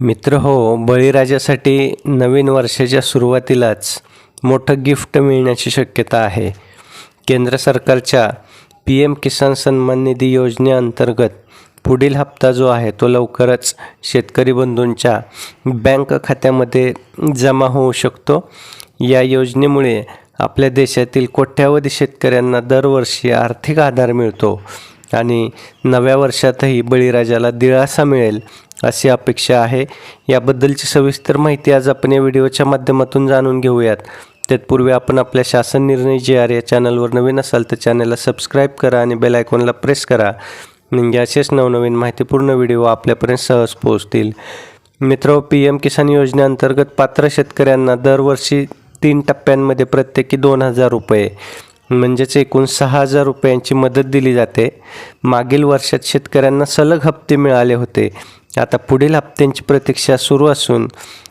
मित्र हो, बळीराजासाठी नवीन वर्षाच्या सुरुवातीलाच मोठं गिफ्ट मिळण्याची शक्यता आहे. केंद्र सरकारच्या PM किसान सन्मान निधी योजनेअंतर्गत पुढील हप्ता जो आहे तो लवकरच शेतकरी बंधूंच्या बँक खात्यामध्ये जमा होऊ शकतो. या योजनेमुळे आपल्या देशातील कोट्यावधी शेतकऱ्यांना दरवर्षी आर्थिक आधार मिळतो आणि नव्या वर्षातही बळीराजाला दिलासा मिळेल अशी अपेक्षा आहे. याबद्दलची सविस्तर माहिती आज आपण या व्हिडिओच्या माध्यमातून जाणून घेऊयात. तत्पूर्वी आपण आपल्या शासन निर्णय JR या चॅनलवर नवीन असाल तर चॅनलला सबस्क्राईब करा आणि बेल आयकॉनला प्रेस करा, म्हणजे असेच नवनवीन माहितीपूर्ण व्हिडिओ आपल्यापर्यंत सहज पोहोचतील. मित्र, PM किसान योजनेअंतर्गत पात्र शेतकऱ्यांना दरवर्षी 3 टप्प्यांमध्ये प्रत्येकी 2,000 रुपये म्हणजेच एकूण 6,000 रुपयांची मदत दिली जाते. मागील वर्षात शेतकऱ्यांना सलग हप्ते मिळाले होते. आता पुढील हप्त्यांची प्रतीक्षा सुरू असून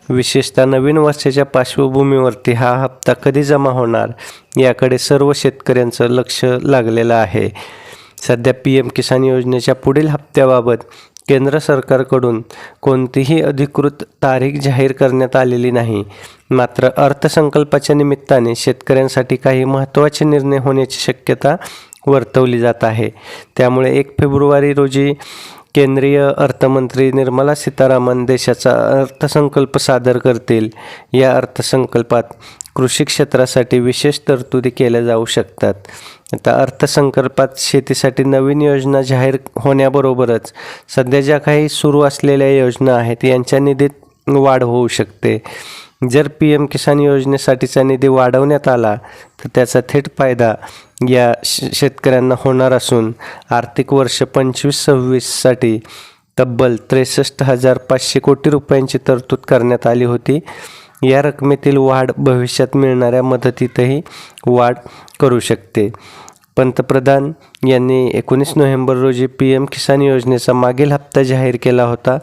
विशेषतः नवीन वर्षाच्या पार्श्वभूमीवरती हा हप्ता कधी जमा होणार याकडे सर्व शेतकऱ्यांचं लक्ष लागलेलं आहे. सध्या PM किसान योजनेच्या पुढील हप्त्याबाबत केंद्र सरकारकडून कोणतीही अधिकृत तारीख जाहीर करण्यात आलेली नाही. मात्र अर्थसंकल्पाच्या निमित्ताने शेतकऱ्यांसाठी काही महत्त्वाचे निर्णय होण्याची शक्यता वर्तवली जात आहे. त्यामुळे 1 फेब्रुवारी रोजी केंद्रीय अर्थमंत्री निर्मला सीतारामन देशाचा अर्थसंकल्प सादर करतील. या अर्थसंकल्पात कृषी क्षेत्रासाठी विशेष तरतुदी केल्या जाऊ शकतात. आता अर्थसंकल्पात शेतीसाठी नवीन योजना जाहीर होण्याबरोबरच सध्या ज्या काही सुरू असलेल्या योजना आहेत यांच्या निधीत वाढ होऊ शकते. जर PM किसान योजनेसाठीचा निधी वाढवण्यात आला तर त्याचा थेट फायदा या शेतकऱ्यांना होणार असून आर्थिक वर्ष 25-26साठी तब्बल 63,500 कोटी रुपयांची तरतूद करण्यात आली होती. या रकमेतील वाढ भविष्यात मिळणाऱ्या मदतीतही वाढ करू शकते. पंतप्रधान यांनी 19 नोव्हेंबर रोजी PM किसान योजनेचा मागील हप्ता जाहीर केला होता.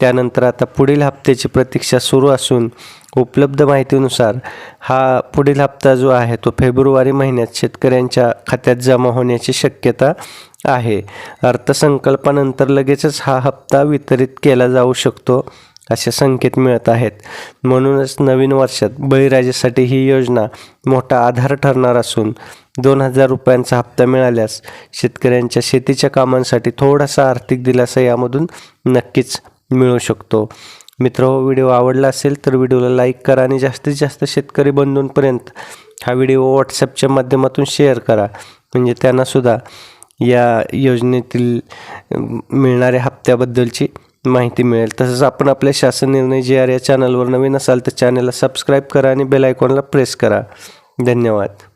त्यानंतर आता पुढील हप्त्याची प्रतीक्षा सुरू असून उपलब्ध माहितीनुसार हा पुढील हप्ता जो आहे तो फेब्रुवारी महिन्यात शेतकऱ्यांच्या खात्यात जमा होण्याची शक्यता आहे. अर्थसंकल्पानंतर लगेचच हा हप्ता वितरित केला जाऊ शकतो असे संकेत मिळत आहेत. म्हणूनच नवीन वर्षात बळीराजासाठी ही योजना मोठा आधार ठरणार असून 2,000 रुपयांचा हप्ता मिळाल्यास शेतकऱ्यांच्या शेतीच्या कामांसाठी थोडासा आर्थिक दिलासा यामधून नक्कीच मिळू शकतो. मित्रांनो, व्हिडिओ आवडला असेल तर व्हिडिओला लाईक करा आणि जास्तीत जास्त शेतकरी बंधूंपर्यंत हा व्हिडिओ WhatsAppच्या माध्यमातून शेअर करा, म्हणजे त्यांनासुद्धा या योजनेतील मिळणाऱ्या हप्त्याबद्दलची माहिती मिळेल. तसंच आपण आपल्या शासन निर्णय JR या चॅनलवर नवीन असाल तर चॅनलला सबस्क्राईब करा आणि बेल आयकॉनला प्रेस करा. धन्यवाद.